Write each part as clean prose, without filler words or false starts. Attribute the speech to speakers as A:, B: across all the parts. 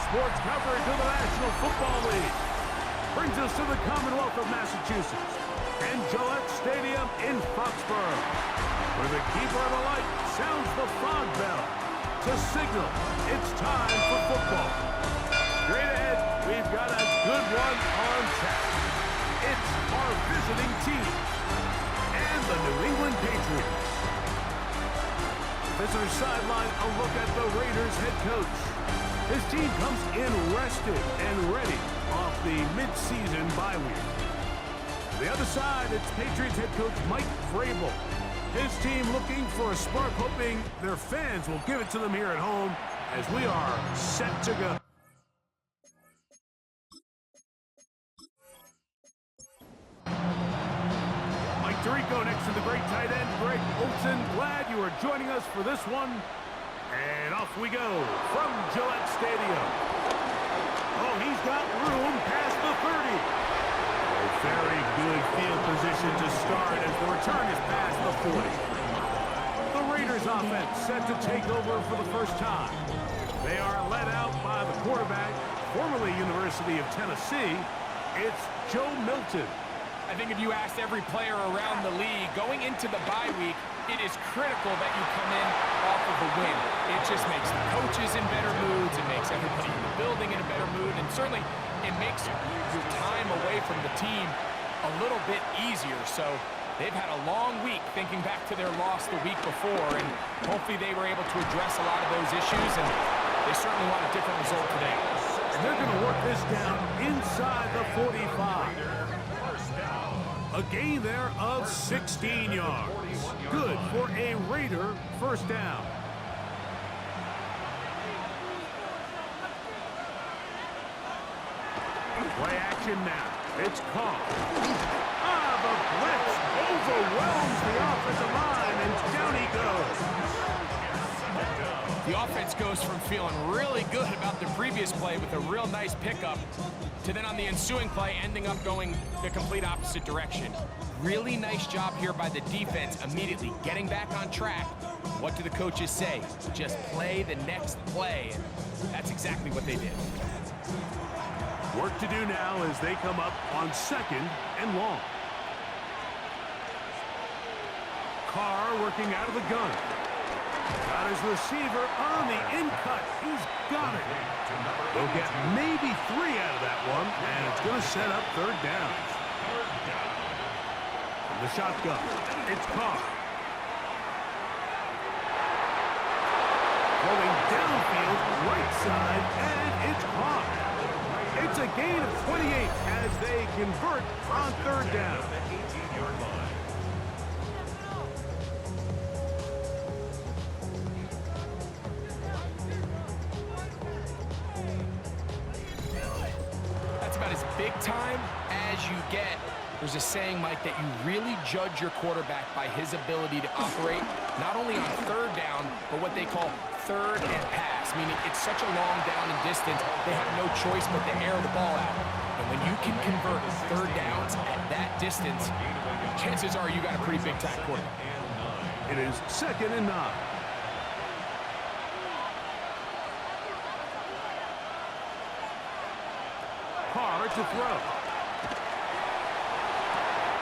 A: sports coverage of the National Football League. Brings us to the Commonwealth of Massachusetts and Gillette Stadium in Foxborough, where the keeper of the light sounds the fog bell to signal it's time for football. Straight ahead, we've got a good one on tap. It's our visiting team and the New England Patriots. Visitor sideline, a look at the Raiders head coach. His team comes in rested and ready off the mid-season bye week. On the other side, it's Patriots head coach Mike Vrabel. His team looking for a spark, hoping their fans will give it to them here at home as we are set to go. Mike Tirico next to the great tight end, Greg Olsen. Glad you are joining us for this one. And off we go from Gillette Stadium. Oh, he's got room past the 30. A very good field position to start as the return is past the 40. The Raiders offense set to take over for the first time. They are led out by the quarterback, formerly University of Tennessee. It's Joe Milton.
B: I think if you asked every player around the league going into the bye week, it is critical that you come in off of a win. It just makes the coaches in better moods. It makes everybody in the building in a better mood. And certainly it makes your time away from the team a little bit easier. So they've had a long week thinking back to their loss the week before. And hopefully they were able to address a lot of those issues. And they certainly want a different result today.
A: And they're going to work this down inside the 45. A gain there of 16 yards. Good for a Raider first down. Play action now. It's Carr. The blitz overwhelms the offensive line, and down he goes.
B: The offense goes from feeling really good about the previous play with a real nice pickup to then on the ensuing play ending up going the complete opposite direction. Really nice job here by the defense immediately getting back on track. What do the coaches say? Just play the next play. And that's exactly what they did.
A: Work to do now as they come up on second and long. Carr working out of the gun. Got his receiver on the in-cut. He's got it. They'll get maybe 3 out of that one, and it's going to set up third down. From the shotgun, it's Carr. Going downfield, right side, and it's Carr. It's a gain of 28 as they convert on third down.
B: Big time as you get. There's a saying, Mike, that you really judge your quarterback by his ability to operate not only on third down, but what they call third and pass, meaning it's such a long down and distance, they have no choice but to air the ball out. And when you can convert third downs at that distance, chances are you got a pretty big-time quarterback.
A: It is second and 9. Carr to throw.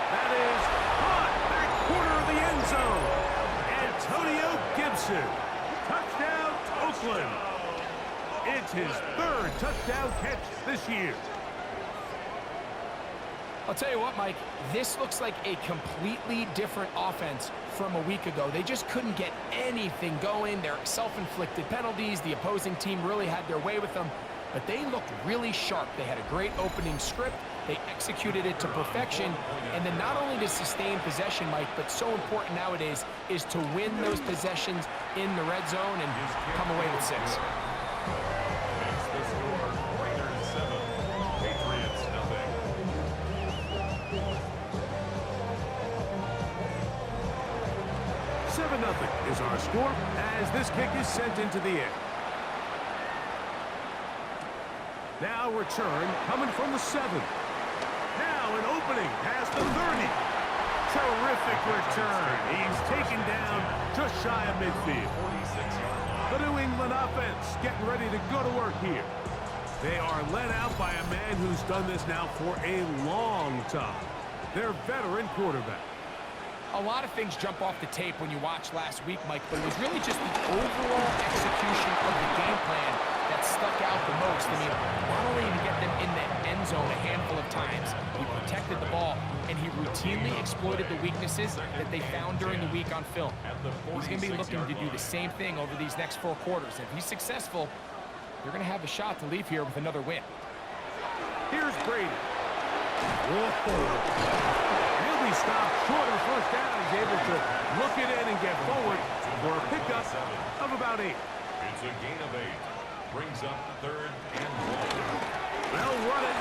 A: That is caught back corner of the end zone. Antonio Gibson. Touchdown, Oakland. It's his 3rd touchdown catch this year.
B: I'll tell you what, Mike, this looks like a completely different offense from a week ago. They just couldn't get anything going. Their self-inflicted penalties, the opposing team really had their way with them. But they looked really sharp. They had a great opening script. They executed it to perfection. And then not only to sustain possession, Mike, but so important nowadays is to win those possessions in the red zone and come away with 6.
A: Nothing is our score as this kick is sent into the air. Now return coming from the 7. Now an opening past the 30. Terrific return. He's taken down just shy of midfield. The New England offense getting ready to go to work here. They are led out by a man who's done this now for a long time. Their veteran quarterback.
B: A lot of things jump off the tape when you watch last week, Mike, but it was really just the overall execution of the game plan that stuck out the most. I mean, not only did he get them in the end zone a handful of times, he protected the ball, and he routinely exploited the weaknesses that they found during the week on film. He's going to be looking to do the same thing over these next 4 quarters. If he's successful, they're going to have a shot to leave here with another win.
A: Here's Brady. He'll be stopped short of first down. He's able to look it in and get forward for a pickup of about 8.
C: It's a gain of 8. Brings up 3rd and 1.
A: They'll run it.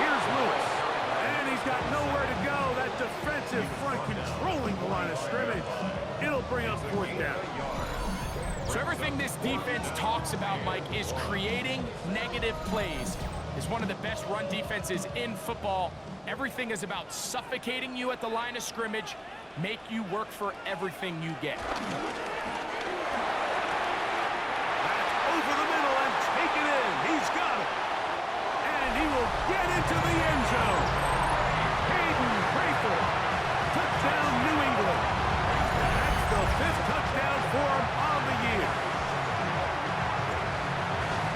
A: Here's Lewis. And he's got nowhere to go. That defensive front controlling the line of scrimmage. It'll bring up 4th down.
B: So everything this defense talks about, Mike, is creating negative plays. It's one of the best run defenses in football. Everything is about suffocating you at the line of scrimmage, make you work for everything you get.
A: That's over the middle and take it in. He's got it. And he will get into the end zone. Hayden Crayford. Touchdown, New England. That's the 5th touchdown for him on the year.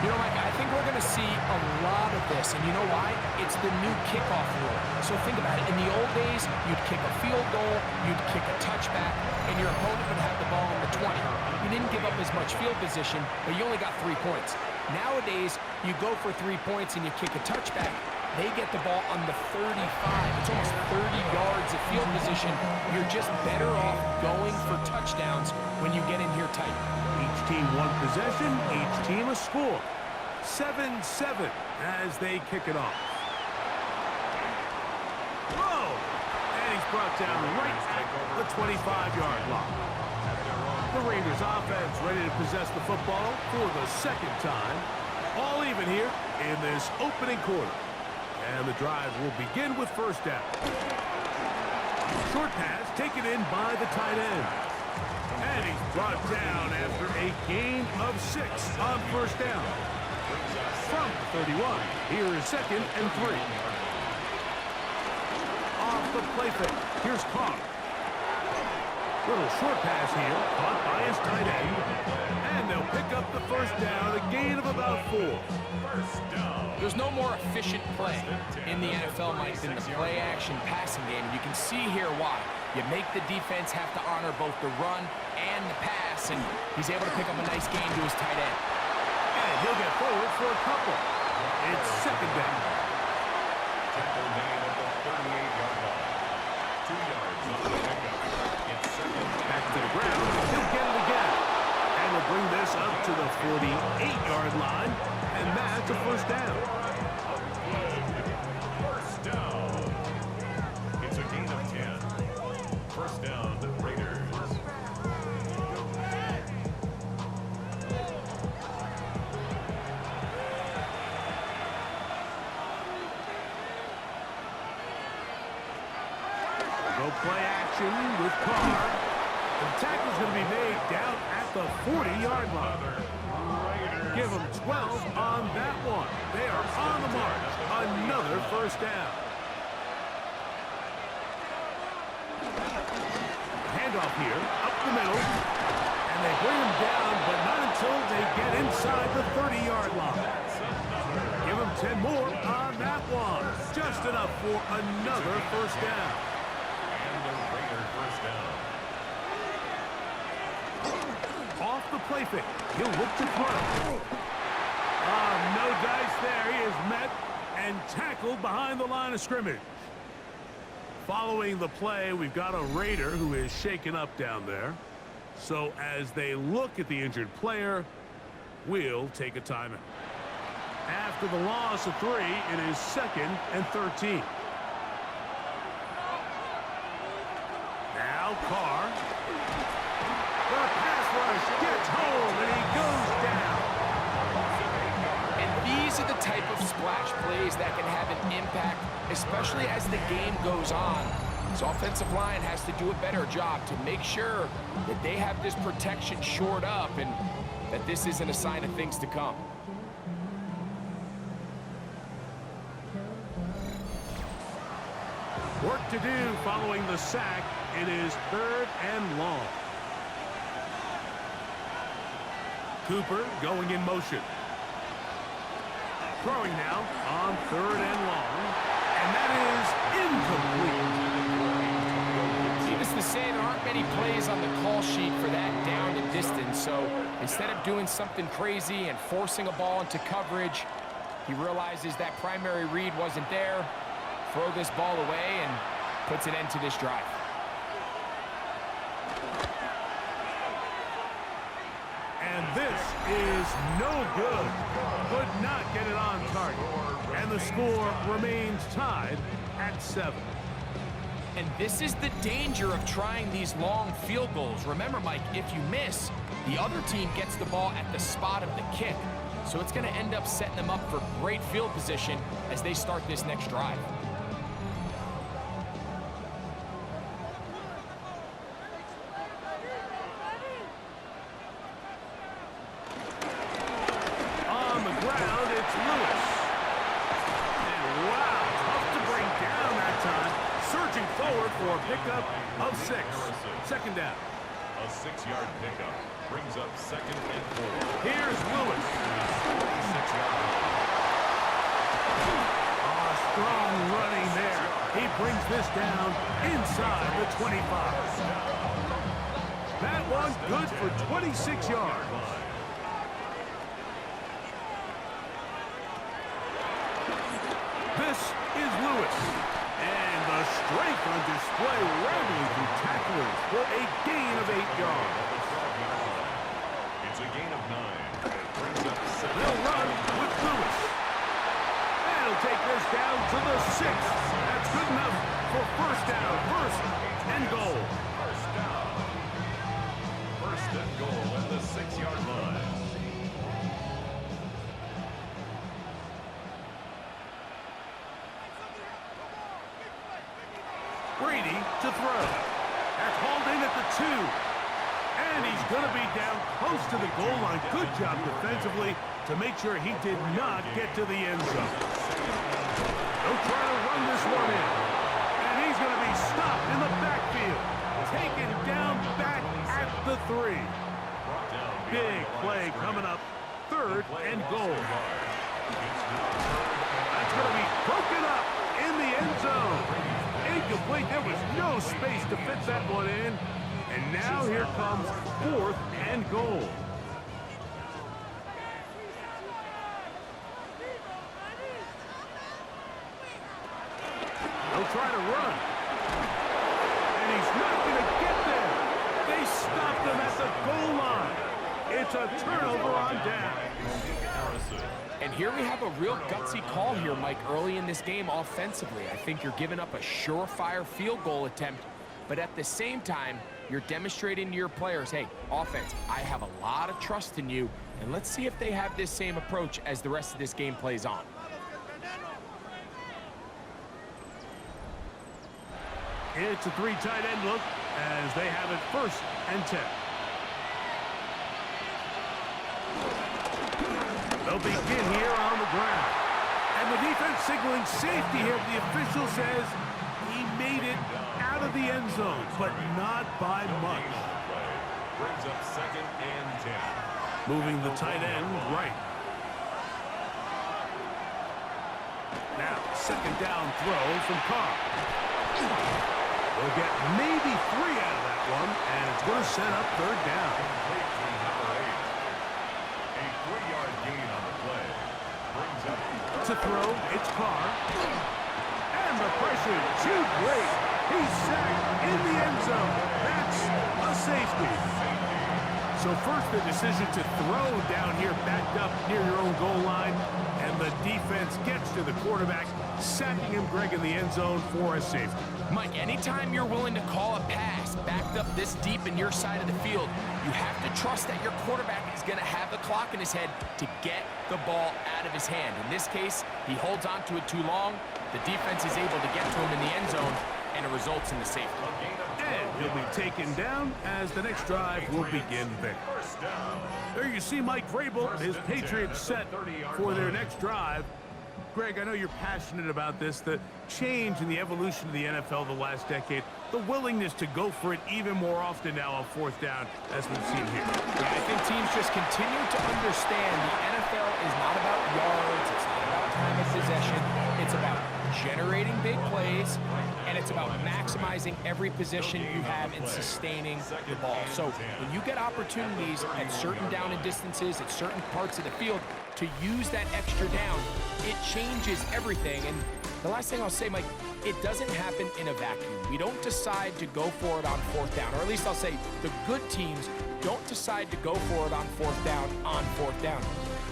B: You know, Mike, I think we're going to see a lot of this, and you know why? It's the new kickoff rule. So think about it. In the old days, you'd kick a field goal, you'd kick a touchback, and your opponent would have the ball on the 20. You didn't give up as much field position, but you only got 3 points. Nowadays, you go for 3 points and you kick a touchback. They get the ball on the 35. It's almost 30 yards of field position. You're just better off going for touchdowns when you get in here tight.
A: Each team one possession, each team a score. 7-7 as they kick it off. Whoa! And he's brought down right at the 25-yard line. The Raiders offense ready to possess the football for the 2nd time. All even here in this opening quarter. And the drive will begin with 1st down. Short pass taken in by the tight end. And he's brought down after a gain of 6 on 1st down. From 31, here is 2nd and 3. Off the play fake, here's Carr. Little short pass here, caught by his tight end. And they'll pick up the 1st down, a gain of about 4.
B: There's no more efficient play in the NFL, Mike, than the play-action passing game. And you can see here why. You make the defense have to honor both the run and the pass, and he's able to pick up a nice gain to his tight end.
A: And he'll get forward for a couple. It's 2nd down.
C: Tackle made at the 38-yard line. 2 yards on the pickup. It's 2nd.
A: Back to the ground. He'll get it again. And we'll bring this up to the 48-yard line. And that's a 1st down.
C: 1st down. It's a gain of 10. 1st down, Raiders.
A: Go play action with Carr. The tackle's going to be made down at the 40-yard line. Give them 12 on that one. They are on the march. Another 1st down. Handoff here, up the middle. And they bring him down, but not until they get inside the 30-yard line. Give them 10 more on that one. Just enough for another 1st down.
C: And the Raider 1st down.
A: Off the play fake. He'll look to throw. No dice there. He is met and tackled behind the line of scrimmage. Following the play, we've got a Raider who is shaken up down there. So as they look at the injured player, we'll take a timeout. After the loss of 3, it is 2nd and 13. Now Carr. The pass rush gets home, and he goes down.
B: And these are the type of splash plays that can have an impact, especially as the game goes on. So offensive line has to do a better job to make sure that they have this protection shored up and that this isn't a sign of things to come.
A: Work to do following the sack. It is 3rd and long. Cooper going in motion. Throwing now on 3rd and long. And that is incomplete.
B: Needless to say, there aren't many plays on the call sheet for that down and distance. So instead of doing something crazy and forcing a ball into coverage, he realizes that primary read wasn't there. Throw this ball away and puts an end to this drive.
A: And this is no good. Could not get it on target. And the score remains tied at 7.
B: And this is the danger of trying these long field goals. Remember, Mike, if you miss, the other team gets the ball at the spot of the kick. So it's going to end up setting them up for great field position as they start this next drive.
A: On the ground, it's Lewis. And wow, tough to bring down that time. Surging forward for a pickup of 6. 2nd down.
C: A 6-yard pickup brings up 2nd and 4.
A: Here's Lewis.
C: 6-yard.
A: Oh, strong running there. He brings this down inside the 25. That one good for 26 yards. This is Lewis. And the strength on display, rambling through tacklers for a gain of 8 yards.
C: It's a gain of 9. It brings up 7.
A: They'll run with Lewis. And he'll take this down to the 6. That's good enough for 1st down. 1st and goal.
C: First down. 1st and goal at the 6-yard line.
A: Brady to throw. That's hauled in at the 2. And he's going to be down close to the goal line. Good job defensively to make sure he did not get to the end zone. They'll try to run this one in. And he's going to be stopped in the backfield. Taken down back at the 3. Big play coming up. 3rd and goal. That's going to be broken up in the end zone. Incomplete. There was no space to fit that one in. And now here comes 4th and goal. They'll try to run. And he's not going to get there. They stopped him at the goal line. It's a turnover on down.
B: And here we have a real gutsy call here, Mike, early in this game offensively. I think you're giving up a surefire field goal attempt, but at the same time, you're demonstrating to your players, hey, offense, I have a lot of trust in you, and let's see if they have this same approach as the rest of this game plays on.
A: It's a 3 tight end look as they have it 1st and 10. They'll begin here on the ground. And the defense signaling safety here. The official says he made it out of the end zone, but not by much.
C: Brings up 2nd and 10.
A: Moving the tight end right. Now, 2nd down throw from Carr. They'll get maybe 3 out of that one, and it's going to set up 3rd down.
C: A 3-yard gain on the play. Brings up
A: To throw, it's Carr. And the pressure too great. He's sacked in the end zone. That's a safety. So first the decision to throw down here backed up near your own goal line. And the defense gets to the quarterback, sacking him, Greg, in the end zone for a safety.
B: Mike, anytime you're willing to call a pass backed up this deep in your side of the field, you have to trust that your quarterback is going to have the clock in his head to get the ball out of his hand. In this case, he holds on to it too long. The defense is able to get to him in the end zone, and it results in the safety.
A: And he'll be taken down as the next drive will begin there. There you see Mike Vrabel, his Patriots set for their next drive. Greg, I know you're passionate about this, the change in the evolution of the NFL the last decade, the willingness to go for it even more often now on fourth down, as we've seen here.
B: Yeah, I think teams just continue to understand the NFL is not about yards, it's not about time of possession, it's about generating big plays, and it's about maximizing every possession you have in sustaining the ball. So when you get opportunities at certain down and distances, at certain parts of the field, to use that extra down, it changes everything. And the last thing I'll say, Mike, it doesn't happen in a vacuum. We don't decide to go for it on fourth down, or at least I'll say the good teams don't decide to go for it on fourth down on fourth down.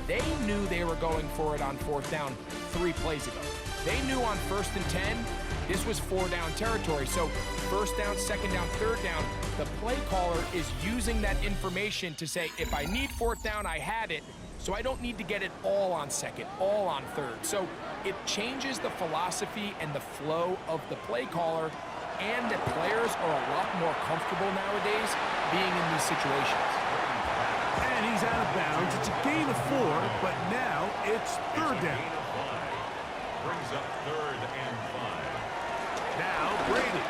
B: They knew they were going for it on fourth down 3 plays ago. They knew on 1st and 10, this was 4-down territory. So 1st down, 2nd down, 3rd down, the play caller is using that information to say, if I need 4th down, I had it, so I don't need to get it all on 2nd, all on 3rd. So it changes the philosophy and the flow of the play caller, and the players are a lot more comfortable nowadays being in these situations.
A: And he's out of bounds. It's a gain of 4, but now it's 3rd down.
C: Brings up 3rd and 5.
A: Now Brady.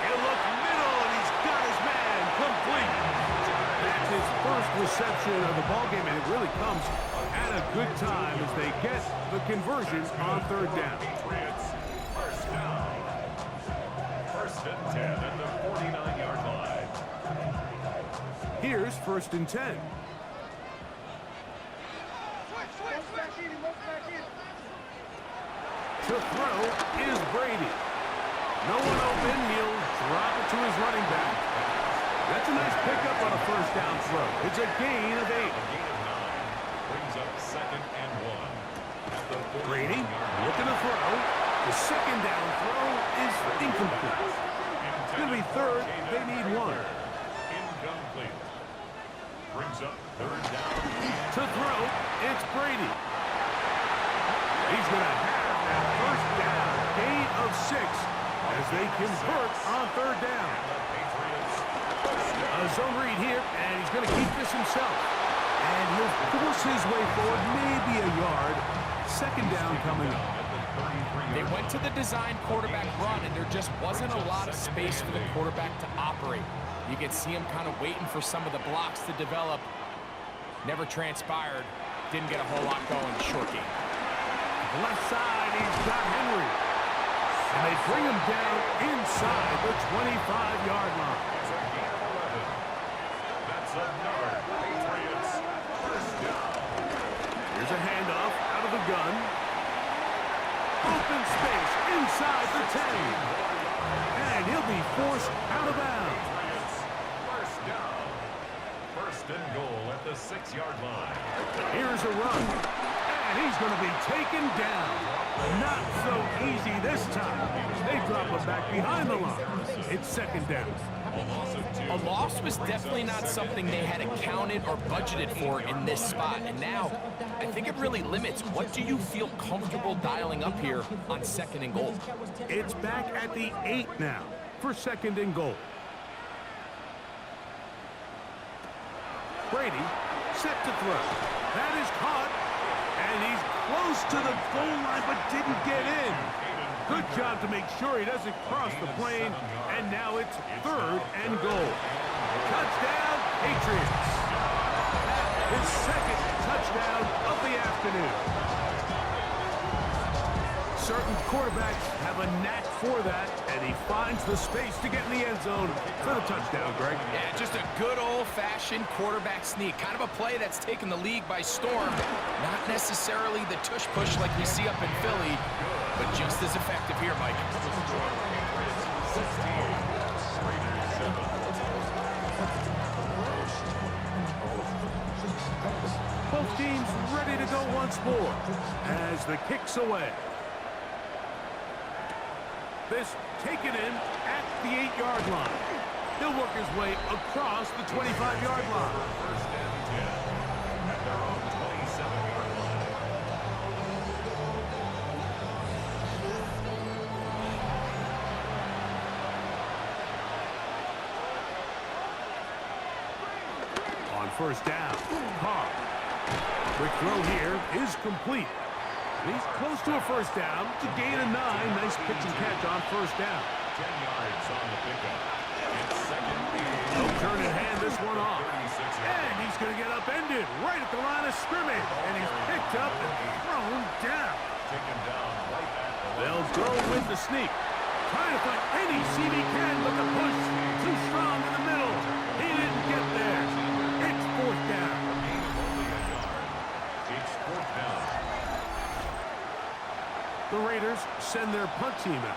A: He'll look middle, and he's got his man complete. That's his first reception of the ballgame, and it really comes at a good time as they get the conversion on 3rd down.
C: Patriots, 1st down. 1st and 10 at the 49-yard line.
A: Here's 1st and 10. To throw is Brady. No one open. He'll drop it to his running back. That's a nice pickup on a 1st down throw. It's a gain of 8.
C: A gain of 9. Brings up 2nd and 1. At the
A: Brady looking to throw. The 2nd down throw is incomplete. It's going to be 3rd. They need 1.
C: Incomplete. Brings up 3rd down.
A: To throw, it's Brady. He's going to have that 1st down. Gain of 6 as they convert on 3rd down. A zone read here, and he's going to keep this himself. And he'll force his way forward, maybe a yard. 2nd down coming up.
B: They went to the design quarterback run, and there just wasn't a lot of space for the quarterback to operate. You could see him kind of waiting for some of the blocks to develop. Never transpired. Didn't get a whole lot going. Short game.
A: Left side, he's got Henry. And they bring him down inside the 25-yard line.
C: That's another Patriots 1st down.
A: Here's a handoff out of the gun. Open space inside the 10. And he'll be forced out of bounds.
C: Patriots 1st down. 1st and goal at the 6-yard line.
A: Here's a run. And he's going to be taken down. Not so easy this time. They drop him back behind the line. It's 2nd down.
B: A loss was definitely not something they had accounted or budgeted for in this spot. And now, I think it really limits. What do you feel comfortable dialing up here on 2nd and goal?
A: It's back at the 8 now for 2nd and goal. Brady set to throw. That is caught. And he's close to the goal line, but didn't get in. Good job to make sure he doesn't cross the plane. And now it's 3rd and goal. Touchdown, Patriots. His 2nd touchdown of the afternoon. Certain quarterbacks have a knack for that, and he finds the space to get in the end zone for the touchdown, Greg.
B: Yeah, just a good old-fashioned quarterback sneak. Kind of a play that's taken the league by storm. Not necessarily the tush-push like we see up in Philly, but just as effective here, Mike.
A: Both teams ready to go once more as the kick's away. This taken in at the 8-yard line. He'll work his way across the 25-yard line.
C: 1st and 10 at their own 27-yard line.
A: On 1st down, Carr. Quick throw here is complete. He's close to a first down. It's a gain of 9. Nice pitch and catch on first down.
C: 10 yards on the pickup. It's second and
A: No turn in hand this one off. And he's going to get upended right at the line of scrimmage. And he's picked up and thrown down.
C: taken down right at the
A: They'll go with the sneak. Trying to find any seam he can, but the push too strong in the middle. He didn't get there. It's fourth down.
C: gain of only a yard. It's fourth down.
A: The Raiders send their punt team out.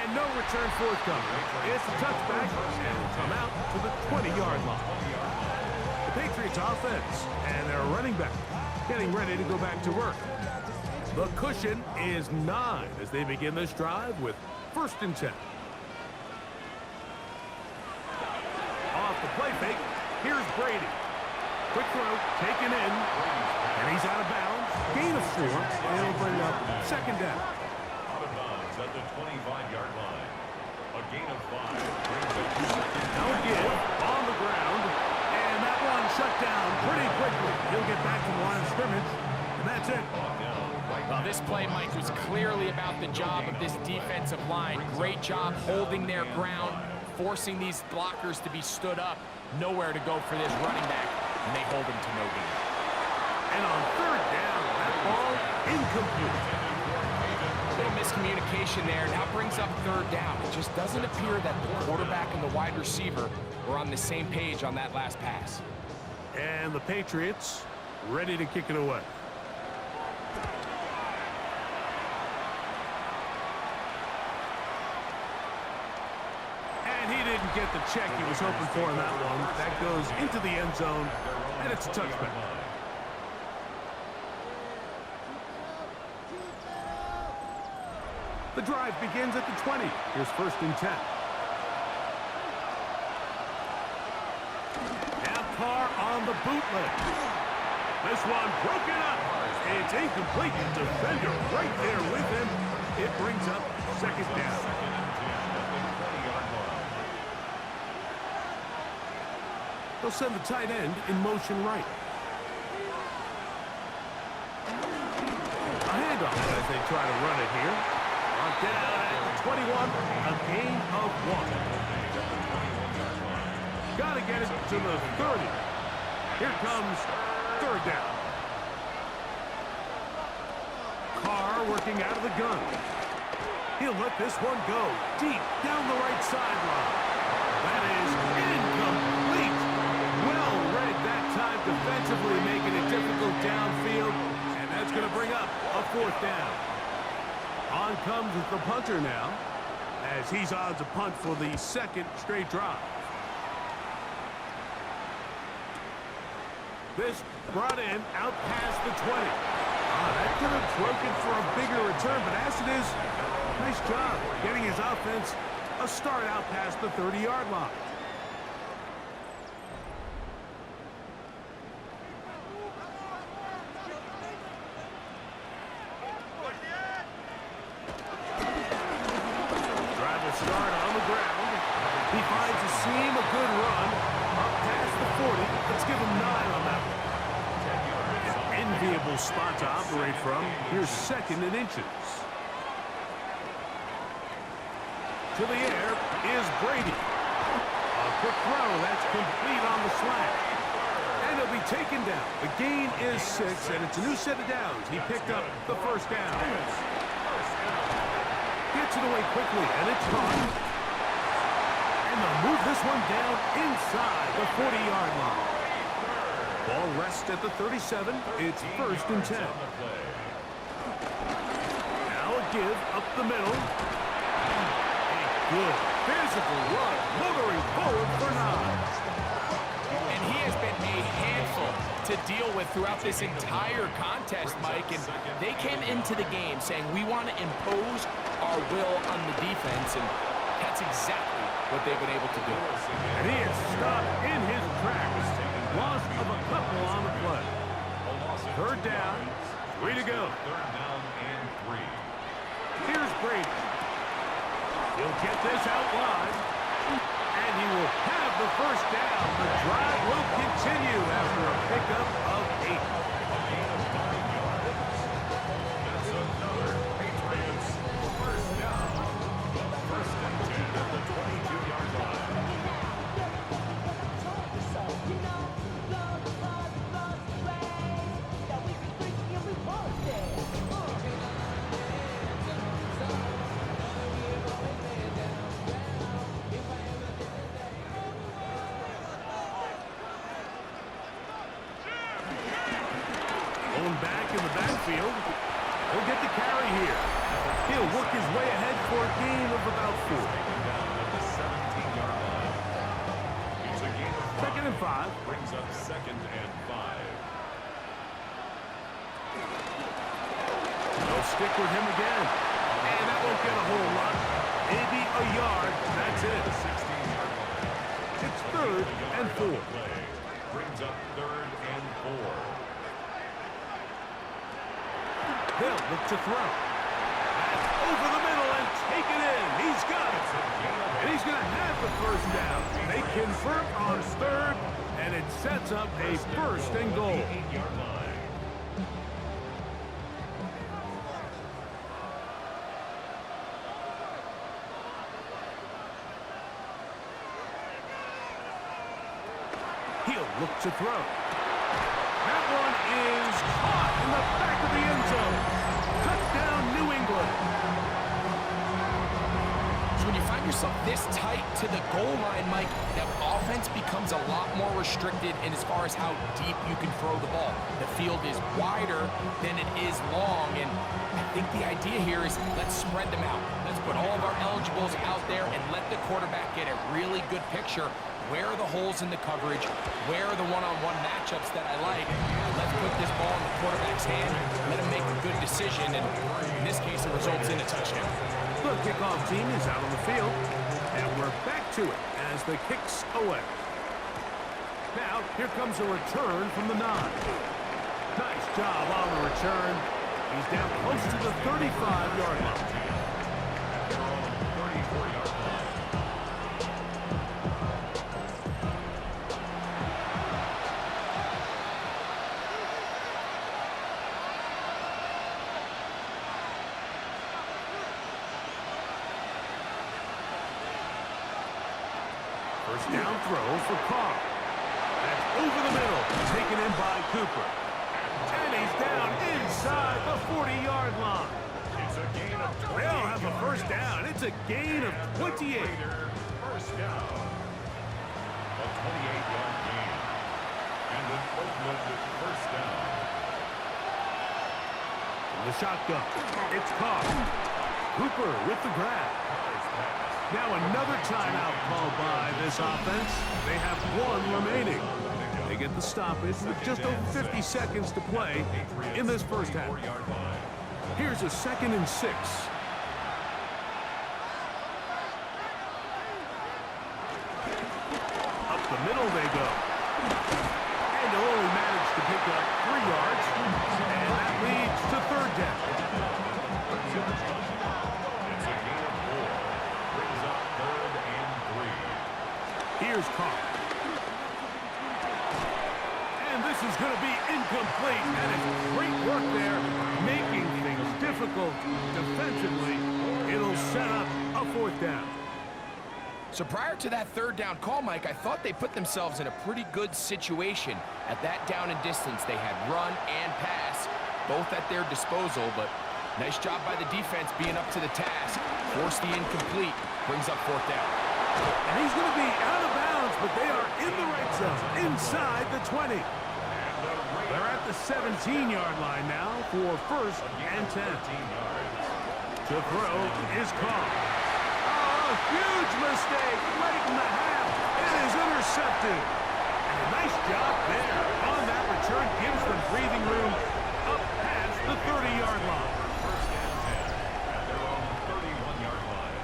A: And no return forthcoming. It's a touchback, and will come out to the 20-yard line. The Patriots offense and their running back getting ready to go back to work. The cushion is 9 as they begin this drive with 1st and 10. Off the play fake, here's Brady. Quick throw, taken in, and he's out of bounds. Gain of 4, and it'll bring up 2nd down.
C: Out of bounds at the 25-yard line. A gain of 5 brings up second.
A: Now again, on the ground, and that one shut down pretty quickly. He'll get back to the line of scrimmage, and that's it.
B: Well, this play, Mike, was clearly about the job of this defensive line. Great job holding their ground, forcing these blockers to be stood up. Nowhere to go for this running back, and they hold him to no gain.
A: And on 3rd down, that ball incomplete.
B: Little miscommunication there. Now brings up 3rd down. It just doesn't appear that the quarterback and the wide receiver were on the same page on that last pass.
A: And the Patriots ready to kick it away. And he didn't get the check he was hoping for in that one. That goes into the end zone, and it's a touchback. The drive begins at the 20. Here's 1st and 10. Now Carr on the bootleg. This one broken up. It's incomplete. Defender right there with him. It brings up 2nd down. They'll send the tight end in motion right. A handoff as they try to run it here. On down at the 21, a gain of 1. Got to get it to the 30. Here comes 3rd down. Carr working out of the gun. He'll let this one go deep down the right sideline. That is incomplete. Well read that time defensively, making it difficult downfield. And that's going to bring up a 4th down. On comes the punter now, as he's on to punt for the 2nd straight drive. This brought in out past the 20. That could have broken for a bigger return, but as it is, nice job getting his offense a start out past the 30-yard line. Start on the ground. He finds a seam, a good run, up past the 40. Let's give him 9 on that one. An enviable spot to operate from. Here's 2nd and inches. To the air is Brady. A quick throw, that's complete on the slant. And it'll be taken down. The gain is 6, and it's a new set of downs. He picked up the 1st down. Gets it away quickly, and it's caught. And they'll move this one down inside the 40-yard line. Ball rests at the 37. It's 1st and 10. Now a give up the middle. A good physical run, motoring forward for 9.
B: And he has been a handful to deal with throughout this entire contest, Mike. And they came into the game saying, we want to impose our will on the defense, and that's exactly what they've been able to do.
A: And he is stopped in his tracks. Loss of a couple on the play. 3rd down, 3 to go.
C: 3rd down and 3.
A: Here's Brady. He'll get this out wide. And he will have the first down. The drive will continue after a pickup of 8.
C: A gain of 9 yards. That's another Patriots first down. First and 10 at the 22-yard line.
A: Going back in the backfield. He'll get the carry here. He'll work his way ahead for a gain of about 4.
C: Down at the 17-yard line. It's a gain of 5.
A: Second and 5.
C: Brings up second and 5.
A: They'll stick with him again. And that won't get a whole lot. Maybe a yard. That's it.
C: 16-yard line.
A: It's third and 4.
C: Play. Brings up third and 4.
A: He'll look to throw. That's over the middle and take it in. He's got it. And he's going to have the first down. They convert on third, and it sets up a first and goal.
C: 8-yard line.
A: He'll look to throw. That one is caught in the back of the end zone. Touchdown, New England.
B: So when you find yourself this tight to the goal line, Mike, that offense becomes a lot more restricted in as far as how deep you can throw the ball. The field is wider than it is long, and I think the idea here is let's spread them out. Let's put all of our eligibles out there and let the quarterback get a really good picture. Where are the holes in the coverage? Where are the one-on-one matchups that I like? Let's put this ball in the quarterback's hand, let him make a good decision, and in this case, it results in a touchdown.
A: The kickoff team is out on the field, and we're back to it as the kick's away. Now, here comes a return from the 9. Nice job on the return. He's down close to the 35-yard line.
C: They're on the 34-yard line.
A: First down throw for Carr. That's over the middle, taken in by Cooper. And he's down inside the 40-yard line.
C: It's a gain of 28.
A: They'll have a first down. It's a gain of 28.
C: First down. A 28-yard gain. And an Oakland first down.
A: From the shotgun, it's Carr. Cooper with the grab. Now another timeout called by this offense. They have 1 remaining. They get the stoppage with just over 50 seconds to play in this first half. Here's a 2nd and 6. Up the middle they go. And they'll only manage to pick up 3 yards. And that leads to third down.
C: It's a gain of 4. Brings up third and 3.
A: Here's Carr. And this is going to be incomplete. And it's great work there, making things difficult defensively. It'll set up a 4th down.
B: So prior to that third down call, Mike, I thought they put themselves in a pretty good situation. At that down and distance, they had run and pass, both at their disposal, but nice job by the defense being up to the task. Forced the incomplete, brings up 4th down.
A: And he's going to be out of bounds, but they are in the red zone, inside the 20. They're at the 17-yard line now for 1st and 10. To throw is Carr. Oh, huge mistake late in the half. It is intercepted. And a nice job there on that return. Gives them breathing room up past the 30-yard line.
C: First and 10. And they're on the 31-yard line.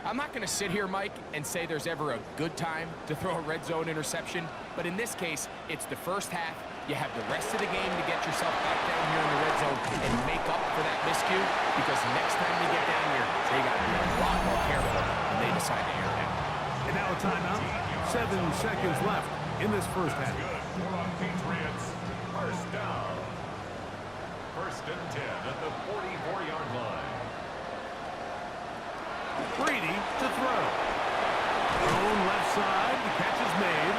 B: I'm not going to sit here, Mike, and say there's ever a good time to throw a red zone interception, but in this case, it's the first half. you have the rest of the game to get yourself back down here in the red zone and make up for that miscue, because next time they get down here, they got to be a lot more careful when they decide to air it out.
A: And now a timeout. 7 seconds left in this first half.
C: Good for the Patriots. First down. First and 10 at the 44-yard line.
A: Brady to throw. Thrown left side. The catch is made.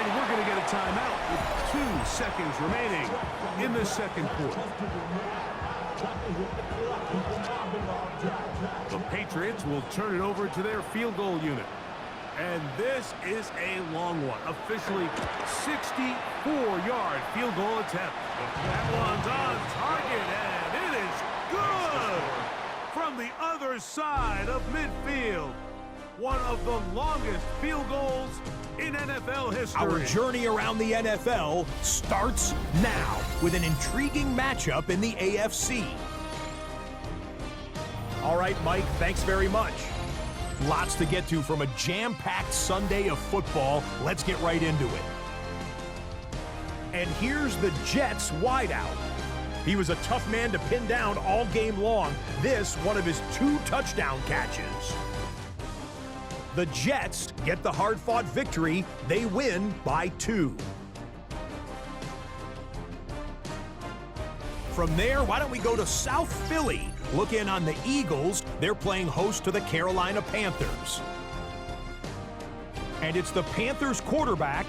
A: And we're going to get a timeout with 2 seconds remaining in the second quarter. The Patriots will turn it over to their field goal unit. And this is a long one. Officially 64-yard field goal attempt. That one's on target, and it is good from the other side of midfield. One of the longest field goals in NFL history.
D: Our journey around the NFL starts now with an intriguing matchup in the AFC. All right, Mike, thanks very much. Lots to get to from a jam-packed Sunday of football. Let's get right into it. And here's the Jets wideout. He was a tough man to pin down all game long. This, one of his 2 touchdown catches. The Jets get the hard-fought victory. They win by 2. From there, why don't we go to South Philly? Look in on the Eagles. They're playing host to the Carolina Panthers. And it's the Panthers quarterback.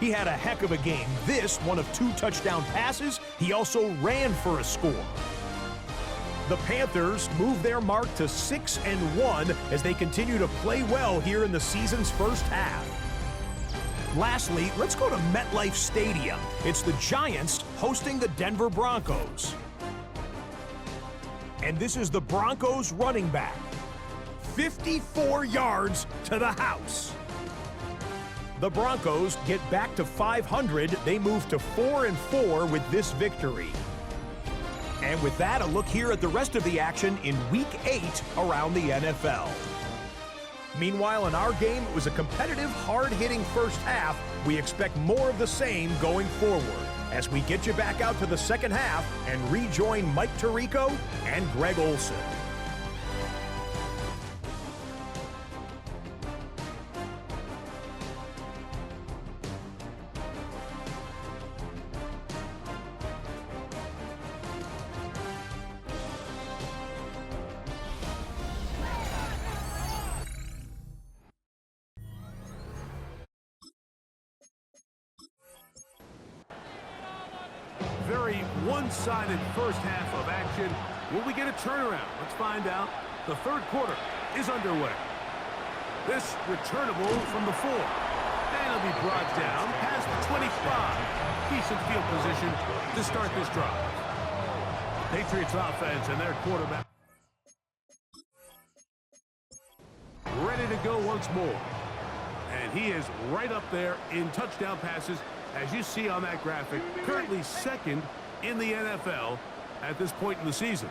D: He had a heck of a game. This, one of 2 touchdown passes. He also ran for a score. The Panthers move their mark to 6-1 as they continue to play well here in the season's first half. Lastly, let's go to MetLife Stadium. It's the Giants hosting the Denver Broncos. And this is the Broncos running back. 54 yards to the house. The Broncos get back to 500. They move to 4-4 with this victory. And with that, a look here at the rest of the action in Week 8 around the NFL. Meanwhile, in our game, it was a competitive, hard-hitting first half. We expect more of the same going forward as we get you back out to the second half and rejoin Mike Tirico and Greg Olson.
A: Very one-sided first half of action. Will we get a turnaround? Let's find out. The third quarter is underway. This returnable from the 4. And it'll be brought down past the 25. Decent field position to start this drive. Patriots offense and their quarterback ready to go once more. And he is right up there in touchdown passes, as you see on that graphic, currently second in the NFL at this point in the season.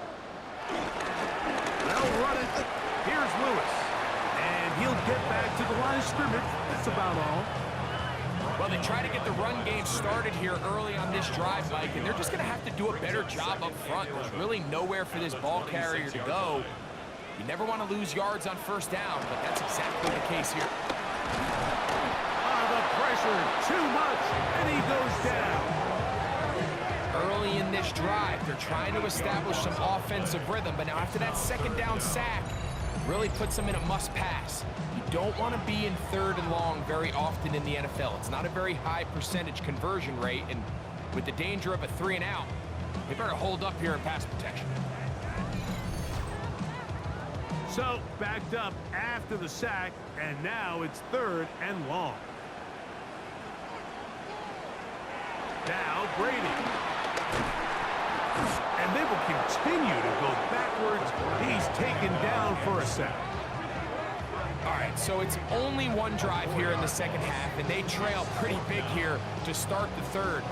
A: They'll run it. Here's Lewis. And he'll get back to the line of scrimmage. That's about all.
B: Well, they try to get the run game started here early on this drive, Mike, and they're just going to have to do a better job up front. There's really nowhere for this ball carrier to go. You never want to lose yards on first down, but that's exactly the case here.
A: The pressure, too much, and he goes down.
B: Early in this drive, they're trying to establish some offensive rhythm, but now after that second down sack, really puts them in a must-pass. You don't want to be in 3rd and long very often in the NFL. It's not a very high percentage conversion rate, and with the danger of a 3-and-out, they better hold up here in pass protection.
A: So, backed up after the sack, and now it's 3rd and long. Now, Brady. And they will continue to go backwards. He's taken down for a sack.
B: All right, so it's only one drive here in the second half, and they trail pretty big here to start the third.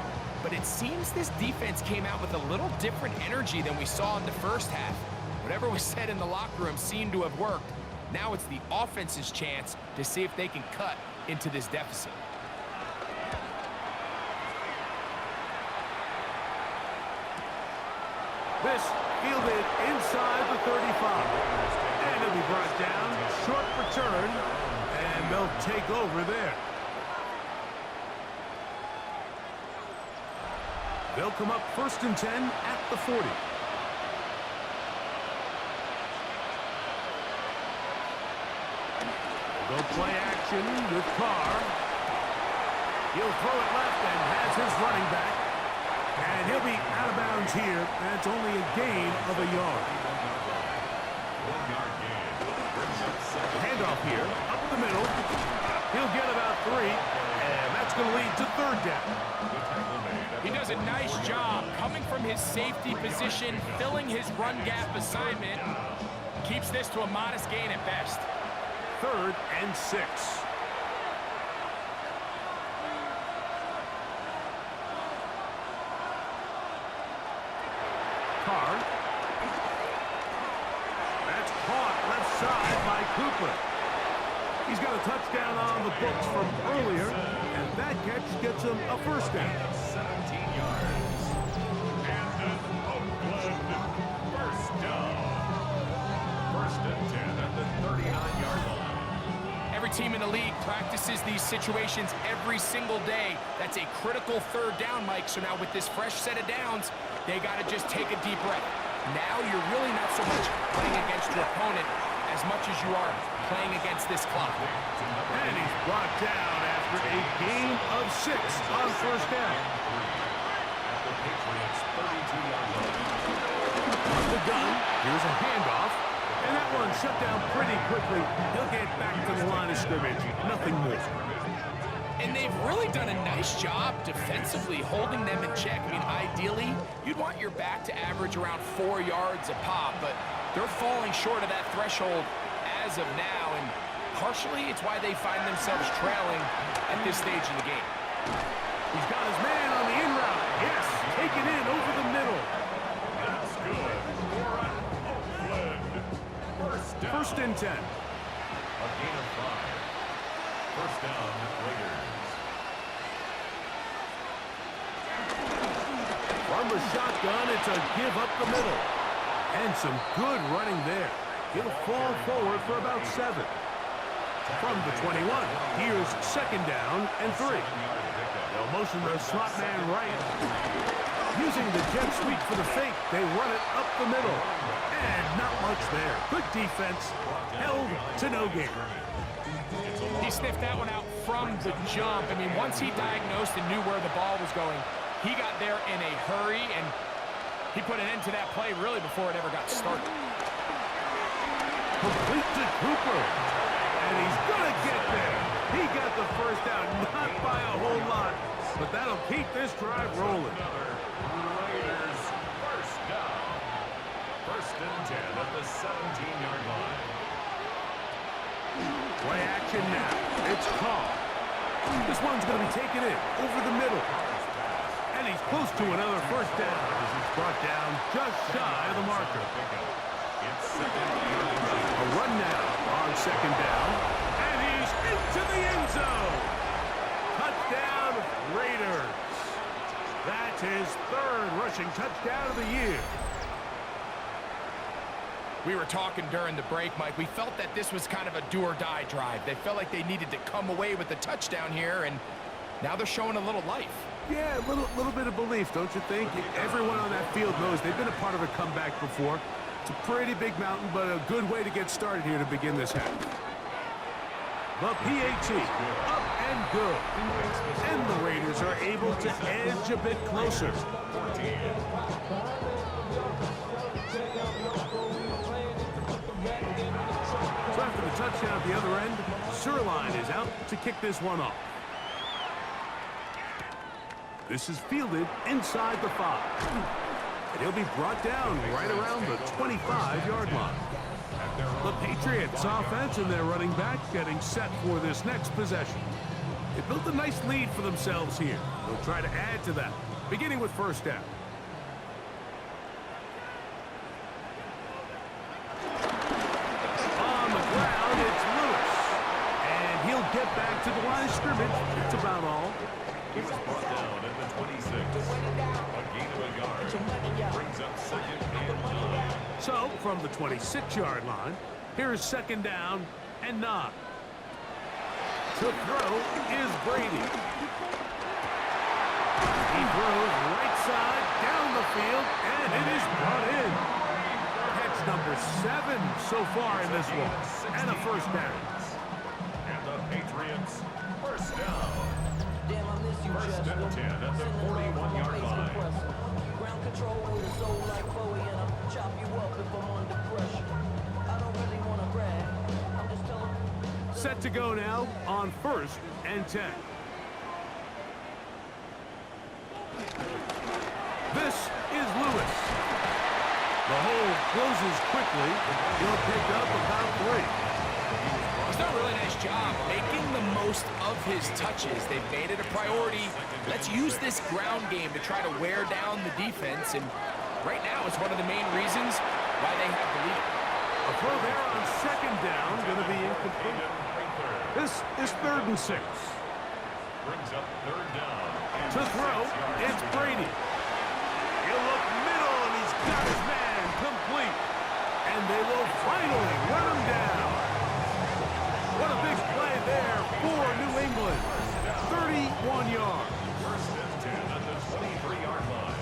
B: But it seems this defense came out with a little different energy than we saw in the first half. Whatever was said in the locker room seemed to have worked. Now it's the offense's chance to see if they can cut into this deficit.
A: This fielded inside the 35. And it'll be brought down. Short return. And they'll take over there. They'll come up 1st and 10 at the 40. They'll play action with Carr. He'll throw it left and has his running back. And he'll be out of bounds here. That's only a gain of a yard.
C: 1 yard gain.
A: Handoff here, up the middle. He'll get about 3, and that's going to lead to 3rd down.
B: He does a nice job coming from his safety position, filling his run gap assignment. Keeps this to a modest gain at best.
A: 3rd and 6. Carr. That's caught left side by Cooper. He's got a touchdown on the books from earlier, and that catch gets him a 1st down.
C: 17 yards. And Oakland, 1st down. 1st and 10 at the 39-yard line.
B: Every team in the league practices these situations every single day. That's a critical 3rd down, Mike. So now with this fresh set of downs, they got to just take a deep breath. Now you're really not so much playing against your opponent as much as you are playing against this clock.
A: And he's brought down after a gain of 6 on 1st down.
C: At the Patriots' 32-yard line.
A: The gun, here's a handoff, and that one shut down pretty quickly. He'll get back to the line of scrimmage, nothing more.
B: And they've really done a nice job defensively holding them in check. I mean, ideally, you'd want your back to average around 4 yards a pop, but they're falling short of that threshold as of now, and partially it's why they find themselves trailing at this stage in the game.
A: He's got his man on the in route. Yes, taken in over the middle.
C: That's good for Oakland. 1st down.
A: 1st and 10.
C: A gain of 5. 1st down, Raiders.
A: From the shotgun, it's a give up the middle. And some good running there. He'll fall forward for about 7. From the 21, here's 2nd down and 3. They'll motion the slot man right. Using the jet sweep for the fake, they run it up the middle. And not much there. Good defense. Held to no gain.
B: He sniffed that one out from the jump. I mean, once he diagnosed and knew where the ball was going, he got there in a hurry, and he put an end to that play really before it ever got started.
A: Complete to Cooper. And he's going to get there. He got the 1st down, not by a whole lot, but that'll keep this drive rolling.
C: Raiders, 1st down. 1st and 10 at the 17-yard line.
A: Play action now. It's Carr. This one's going to be taken in over the middle. And he's close to another 1st down as he's brought down just shy of the marker.
C: It's 2nd and 9.
A: A run now on 2nd down. And he's into the end zone. Touchdown, Raiders. That's his 3rd rushing touchdown of the year.
B: We were talking during the break, Mike. We felt that this was kind of a do-or-die drive. They felt like they needed to come away with the touchdown here, and now they're showing a little life.
A: Yeah, a little bit of belief, don't you think? Everyone on that field knows they've been a part of a comeback before. It's a pretty big mountain, but a good way to get started here to begin this half. The PAT, up and good. And the Raiders are able to edge a bit closer. So after the touchdown at the other end, Sirline is out to kick this one off. This is fielded inside the 5. And he'll be brought down right around the 25-yard line. The Patriots offense and their running back getting set for this next possession. They built a nice lead for themselves here. They'll try to add to that, beginning with 1st down. On the ground, it's Lewis. And he'll get back to the line of scrimmage. That's about all.
C: He was brought down at the 26. A gain of a yard. Brings up 2nd
A: So, from the 26-yard line, here's second down and 9. To throw is Brady. He throws right side down the field, and it is brought in. Catch number 7 so far in this one, and a first down.
C: And the Patriots, first down.
E: Damn, I miss you,
C: First
E: Chester.
C: and 10 at the 41-yard line.
E: Ground control with a soul like Bowie, and I'll chop you up if I'm under pressure. I don't really want to brag. I'm just telling.
A: Set to go now on first and 10. This is Lewis. The hole closes quickly. He'll pick up about 3.
B: He's done a really nice job making the most of his touches. They've made it a priority. Let's use this ground game to try to wear down the defense, and right now it's one of the main reasons why they have the lead.
A: A throw there on second down, going to be incomplete. This is 3rd and 6.
C: Brings up third down.
A: To throw, it's Brady. He'll look middle, and he's got his man complete. And they will finally run him down. What a big play there for New England. 31 yards.
C: First and 10 at the 23-yard line.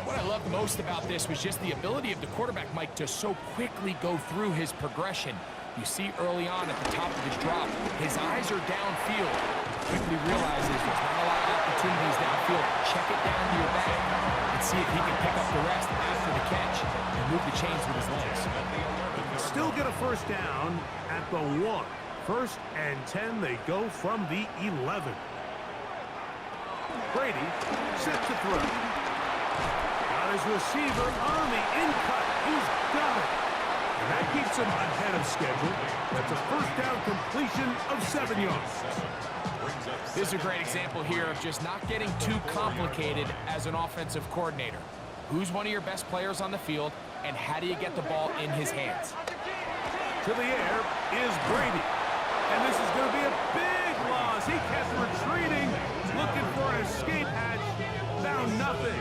B: What I loved most about this was just the ability of the quarterback, Mike, to so quickly go through his progression. You see early on at the top of his drop, his eyes are downfield. Quickly realizes there's not a lot of opportunities downfield. Check it down to your back and see if he can pick up the rest after the catch and move the chains with his legs.
A: Still get a first down at the 1. First and 10, they go from the 11. Brady set to throw. Got his receiver on the in-cut. He's got it. And that keeps him ahead of schedule. That's a first down completion of 7 yards.
B: This is a great example here of just not getting too complicated as an offensive coordinator. Who's one of your best players on the field, and how do you get the ball in his hands?
A: To the air is Brady. And this is going to be a big loss. He kept retreating, looking for an escape hatch. Found nothing.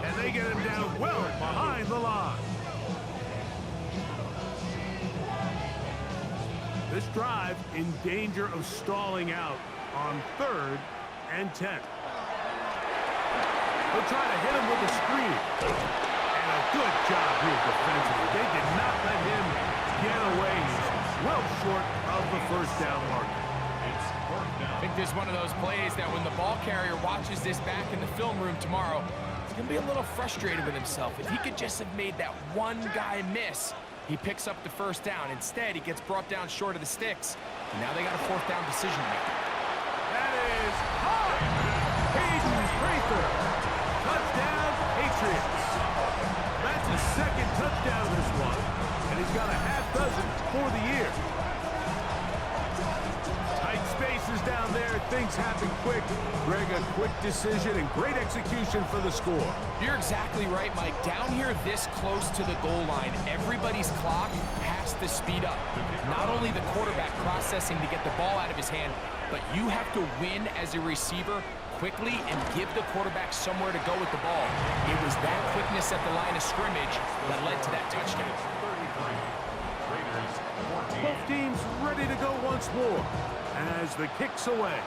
A: And they get him down well behind the line. This drive in danger of stalling out on 3rd and 10. They'll try to hit him with a screen. And a good job here defensively. They did not let him get away. He's well short of the first down marker.
B: I think this is one of those plays that when the ball carrier watches this back in the film room tomorrow, he's going to be a little frustrated with himself. If he could just have made that one guy miss, he picks up the first down. Instead, he gets brought down short of the sticks. And now they got a 4th down decision to make.
A: That is hot. Hayden Prather. Touchdown, Patriots. That's his 2nd touchdown this one. And he's got a half dozen for the year. Tight spaces down there. Things happen quick. Greg, a quick decision and great execution for the score.
B: You're exactly right, Mike. Down here this close to the goal line, everybody's clock has to speed up. Not only the quarterback processing to get the ball out of his hand, but you have to win as a receiver quickly and give the quarterback somewhere to go with the ball. It was that quickness at the line of scrimmage that led to that touchdown.
A: Both teams ready to go once more as the kick's away.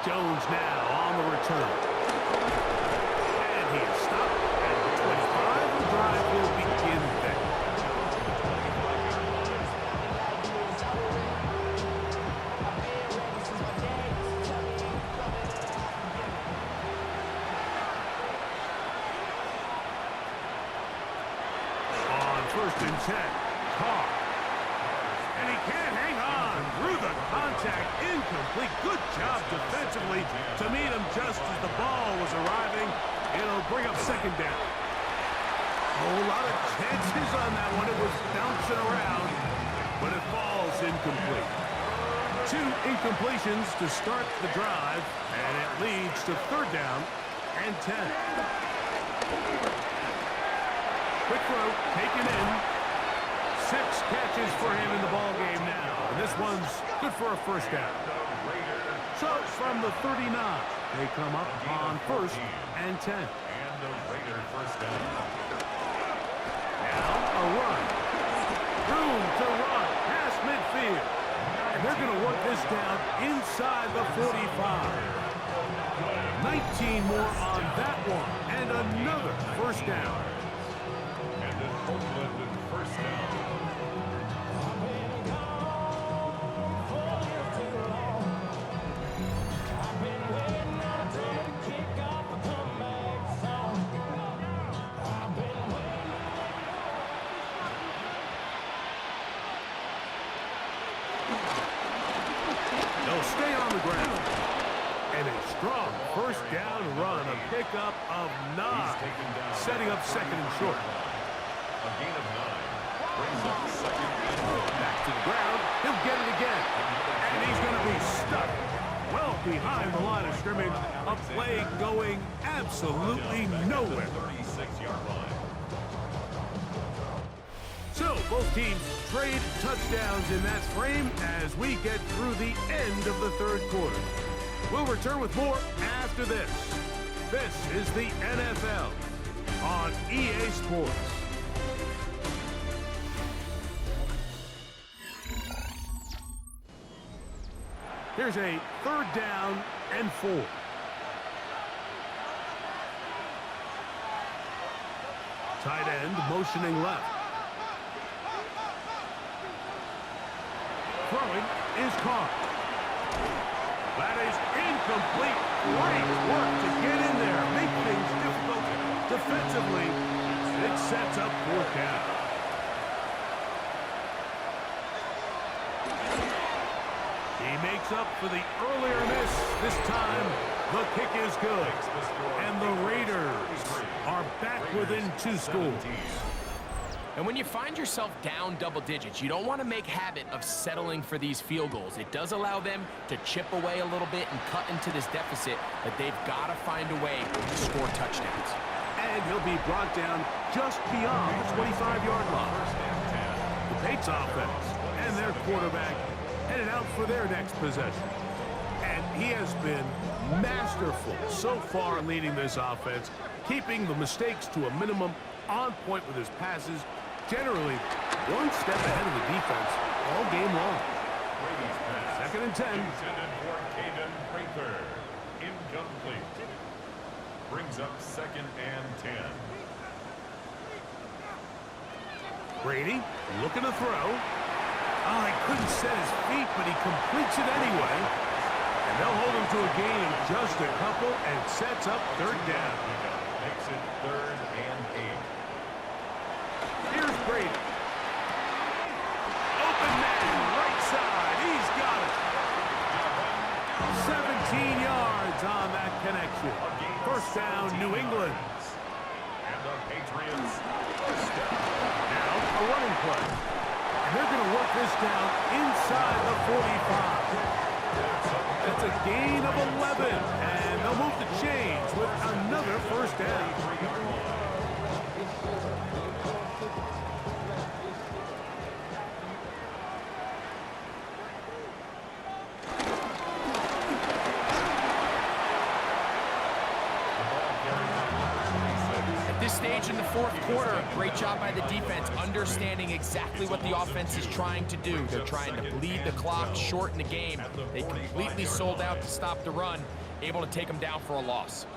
A: Jones now on the return. And he is stopped at the 25. The drive will begin there. On 1st and 10, Carr. And he can't hang on through the contact. Incomplete. Good job defensively to meet him just as the ball was arriving. It'll bring up 2nd down. A lot of chances on that one. It was bouncing around, but it falls incomplete. 2 incompletions to start the drive, and it leads to 3rd down and 10. Quick throw, taken in. 6 catches for him in the ball game now. And this one's good for a first down. So from the 39, They come up on 1st and 10.
C: And the Raider first down.
A: Now a run. Room to run past midfield. And they're going to work this down inside the 45. 19 more on that one. And another first down.
C: And an Oakland first down.
A: They'll stay on the ground. And a strong first down run, a pickup of 9, setting up 2nd and short.
C: A gain of 9. Brings up 2nd and 4.
A: Back to the ground. He'll get it again. And he's going to be stuck well behind the line of scrimmage. A play going absolutely nowhere.
C: 36-yard line.
A: So both teams trade touchdowns in that frame as we get through the end of the 3rd quarter. We'll return with more after this. This is the NFL on EA Sports. Here's a 3rd down and 4. Tight end motioning left. Throwing is caught. That is incomplete. Great work to get in there. Make things difficult defensively. It sets up 4th down. He makes up for the earlier miss. This time, the kick is good. And the Raiders are back within 2 scores.
B: And when you find yourself down double digits, you don't want to make habit of settling for these field goals. It does allow them to chip away a little bit and cut into this deficit, but they've got to find a way to score touchdowns.
A: And he'll be brought down just beyond the 25-yard line. The Pates offense and their quarterback headed out for their next possession. And he has been masterful so far in leading this offense, keeping the mistakes to a minimum, on point with his passes, generally one step ahead of the defense all game long. 2nd and 10.
C: Intended for Caden Prather. Incomplete. Brings up 2nd and 10.
A: Brady looking to throw. Oh, he couldn't set his feet, but he completes it anyway. And they'll hold him to a gain of just a couple and sets up 3rd down.
C: Makes it 3rd and 8.
A: Here's Brady. Open man, right side. He's got it. 17 yards on that connection. 1st down, New England.
C: And the Patriots first down.
A: Now a running play. And they're going to work this down inside the 45. That's a gain of 11. And they'll move the chains with another 1st down.
B: This stage in the 4th quarter, great job by the defense, understanding exactly what the offense is trying to do. They're trying to bleed the clock, shorten the game. They completely sold out to stop the run, able to take them down for a loss.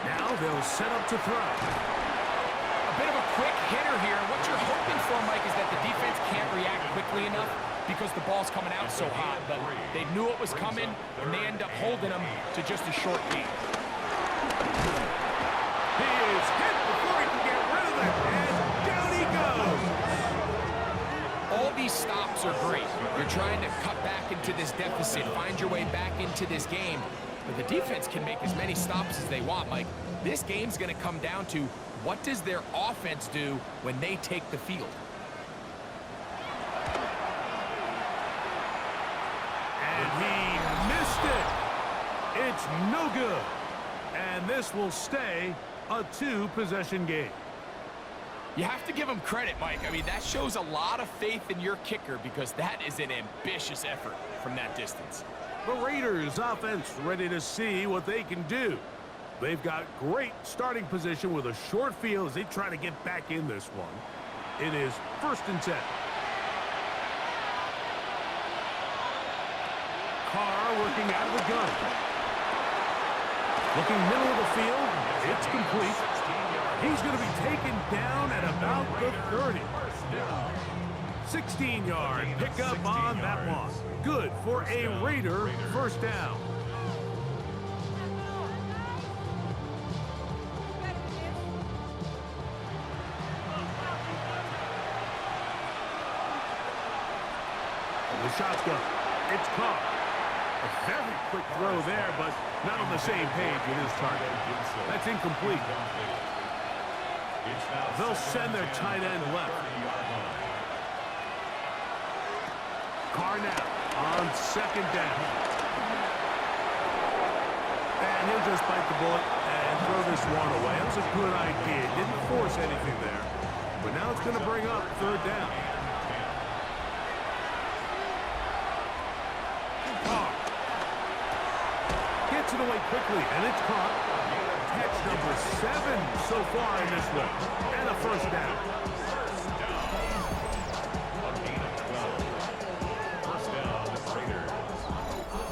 A: Now they'll set up to throw.
B: A bit of a quick hitter here. What you're hoping for, Mike, is that the defense can't react quickly enough because the ball's coming out so hot. But they knew it was coming, and they end up holding them to just a short gain.
A: He is hit before he can get rid of it, and down he goes.
B: All these stops are great. You're trying to cut back into this deficit, find your way back into this game. But the defense can make as many stops as they want, Mike. This game's going to come down to what does their offense do when they take the field.
A: And he missed it. It's no good. And this will stay a 2-possession game.
B: You have to give him credit, Mike. I mean, that shows a lot of faith in your kicker because that is an ambitious effort from that distance.
A: The Raiders offense ready to see what they can do. They've got great starting position with a short field as they try to get back in this one. It is 1st and 10. Carr working out of the gun. Looking middle of the field. It's complete. He's going to be taken down at about the 30. 16-yard pickup on that one. Good for a Raider first down. The shotgun. It's caught. A very quick throw there, but not on the same page with his target. That's incomplete. They'll send their tight end left. Carr now on 2nd down. And he'll just bite the bullet and throw this one away. That was a good idea. Didn't force anything there. But now it's going to bring up 3rd down. Carr gets it away quickly, and it's caught. Catch number 7 so far in this one. And a first down.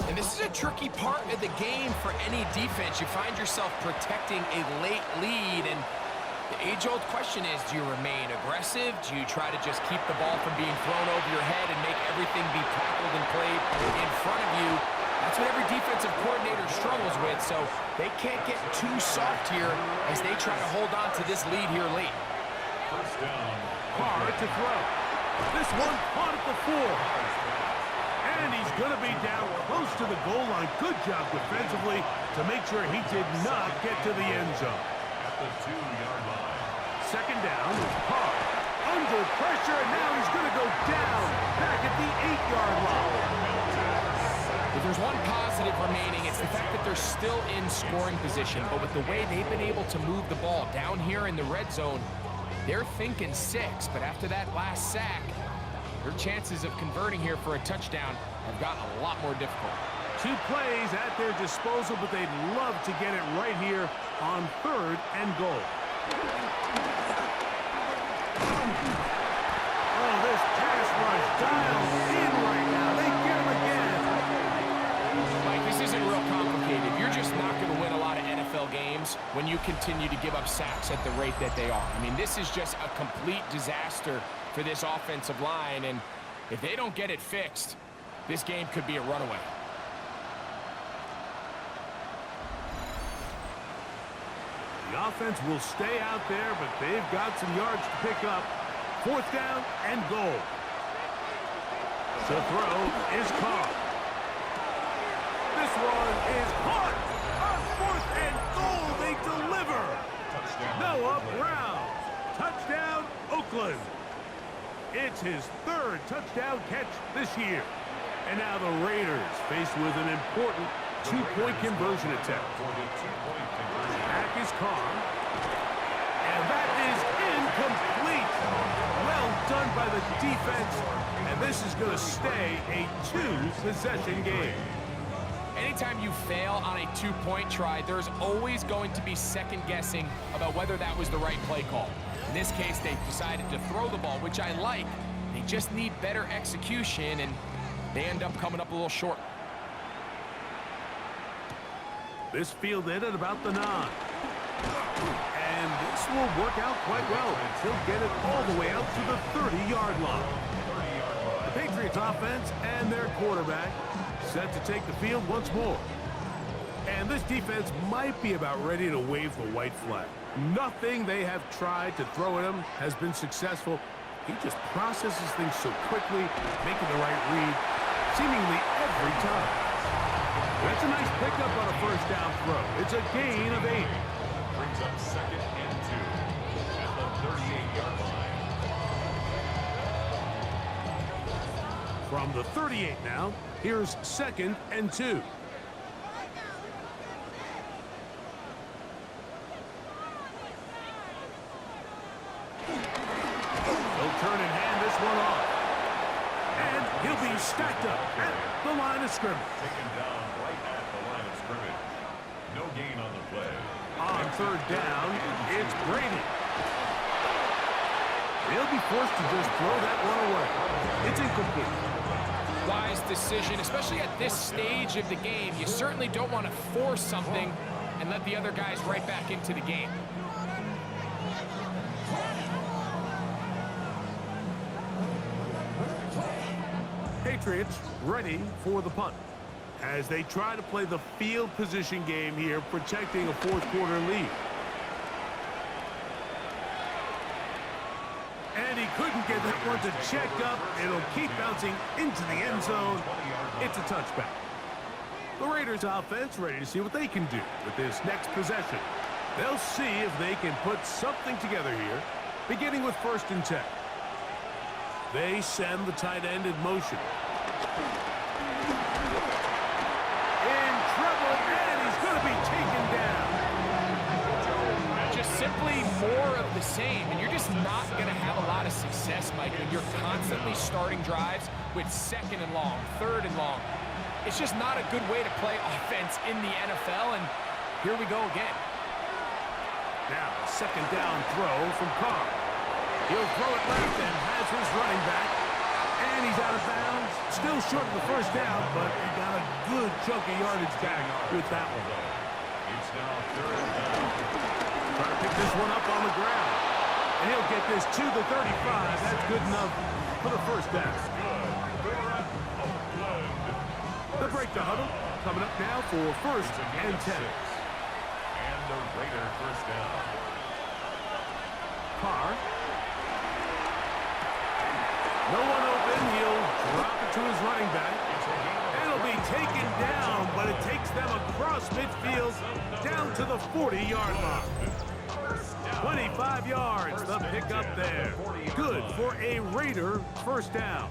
B: And this is a tricky part of the game for any defense. You find yourself protecting a late lead, and the age-old question is, do you remain aggressive? Do you try to just keep the ball from being thrown over your head and make everything be tackled and played in front of you? That's what every defensive coordinator struggles with, so they can't get too soft here as they try to hold on to this lead here late.
C: First down.
A: Carr to throw. This one caught at the 4. And he's going to be down close to the goal line. Good job defensively to make sure he did not get to the end zone.
C: At the 2-yard line.
A: 2nd down. Carr under pressure, and now he's going to go down back at the 8-yard line.
B: If there's one positive remaining, it's the fact that they're still in scoring position. But with the way they've been able to move the ball down here in the red zone, they're thinking 6. But after that last sack, their chances of converting here for a touchdown have gotten a lot more difficult.
A: 2 plays at their disposal, but they'd love to get it right here on 3rd and goal. Oh, this pass rush dialed in right now. They get him again.
B: Mike, this isn't real complicated. You're just not going to win a lot of NFL games when you continue to give up sacks at the rate that they are. I mean, this is just a complete disaster for this offensive line, and if they don't get it fixed, this game could be a runaway.
A: The offense will stay out there, but they've got some yards to pick up. 4th down and goal. The throw is caught. This one is caught. On 4th and goal, they deliver. Noah Brown. Touchdown, Oakland. It's his 3rd touchdown catch this year. And now the Raiders faced with an important 2-point conversion attempt. Back is Carr. And that is incomplete. Well done by the defense. And this is going to stay a 2-possession game.
B: Anytime you fail on a 2-point try, there's always going to be second guessing about whether that was the right play call. In this case, they decided to throw the ball, which I like. They just need better execution, and they end up coming up a little short.
A: This fielded at about the 9. And this will work out quite well. He'll get it all the way out to the 30-yard line. The Patriots offense and their quarterback set to take the field once more. And this defense might be about ready to wave the white flag. Nothing they have tried to throw at him has been successful. He just processes things so quickly, making the right read, seemingly every time. That's a nice pickup on a 1st down throw. It's a gain of 8.
C: Brings up 2nd and 2 at the 38-yard line.
A: From the 38 now, here's 2nd and 2. stacked up at the line of scrimmage.
C: Taken down right at the line of scrimmage. No gain on the play.
A: On third down, it's Brady. He'll be forced to just throw that one away. It's incomplete.
B: Wise decision, especially at this stage of the game. You certainly don't want to force something and let the other guys right back into the game.
A: Patriots ready for the punt as they try to play the field position game here, protecting a fourth quarter lead. And he couldn't get that one to check up. It'll keep bouncing into the end zone. It's a touchback. The Raiders offense ready to see what they can do with this next possession. They'll see if they can put something together here, beginning with 1st and 10. They send the tight end in motion. In trouble, and he's going to be taken down.
B: Just simply more of the same, and you're just not going to have a lot of success, Mike, when you're constantly starting drives with 2nd and long, 3rd and long. It's just not a good way to play offense in the NFL, and here we go again.
A: Now, a 2nd down throw from Carr. He'll throw it left and has his running back. And he's out of bounds. Still short of the 1st down, but he got a good chunk of yardage back with that one.
C: It's now 3rd down.
A: Trying to pick this one up on the ground. And he'll get this to the 35. That's good enough for the 1st down. The break to huddle. Coming up now for 1st and 10.
C: And the Raider 1st down.
A: Carr. No one open. He'll drop it to his running back. It'll be taken down, but it takes them across midfield down to the 40-yard line. 25 yards, the pickup there. Good for a Raider 1st down.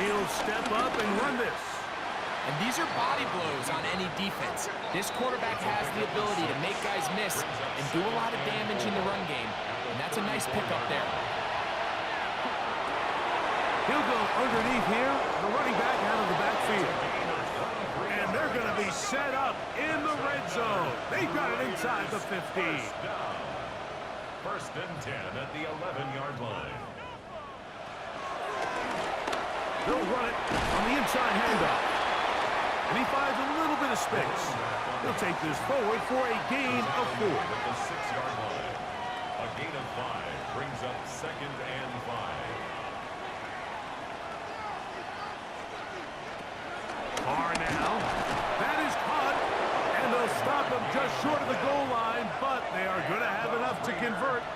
A: He'll step up and run this.
B: And these are body blows on any defense. This quarterback has the ability to make guys miss and do a lot of damage in the run game. And that's a nice pickup there.
A: He'll go underneath here. The running back out of the backfield. And they're going to be set up in the red zone. They've got it inside the 15.
C: 1st and 10 at the 11-yard line.
A: They'll run it on the inside handoff. And he finds a little bit of space. He'll take this forward for a gain of 4.
C: At the 6-yard line. A gain of 5 brings up 2nd and 5.
A: Carr now. That is caught. And they'll stop him just short of the goal line, but they are going to have enough to convert.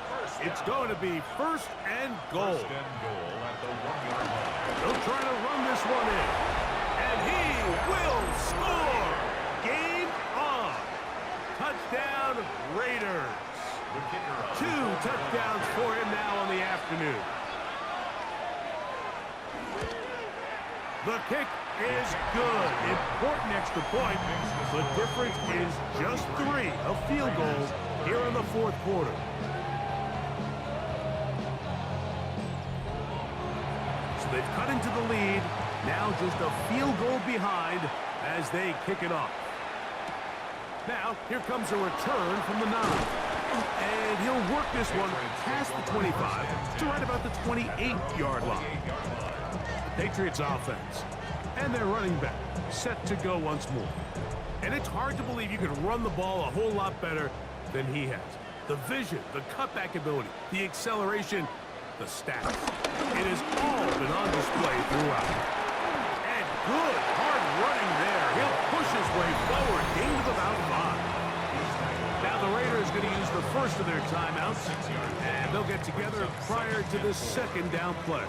A: It's going to be 1st and goal.
C: 1st and goal at the 1-yard line.
A: They'll try to run this one in. And he will score. Game on. Touchdown, Raiders. 2 touchdowns for him now on the afternoon. The kick is good. Important extra point. The difference is just 3, a field goal here in the 4th quarter. So they've cut into the lead. Now just a field goal behind as they kick it off. Now, here comes a return from the 9. And he'll work this one past the 25 to right about the 28-yard line. The Patriots offense and their running back set to go once more. And it's hard to believe you can run the ball a whole lot better than he has. The vision, the cutback ability, the acceleration, the stats. It has all been on display throughout. And good hard running there. He'll push his way forward, gain of about 5. Now the Raiders going to use the first of their timeouts, and they'll get together prior to this 2nd down play.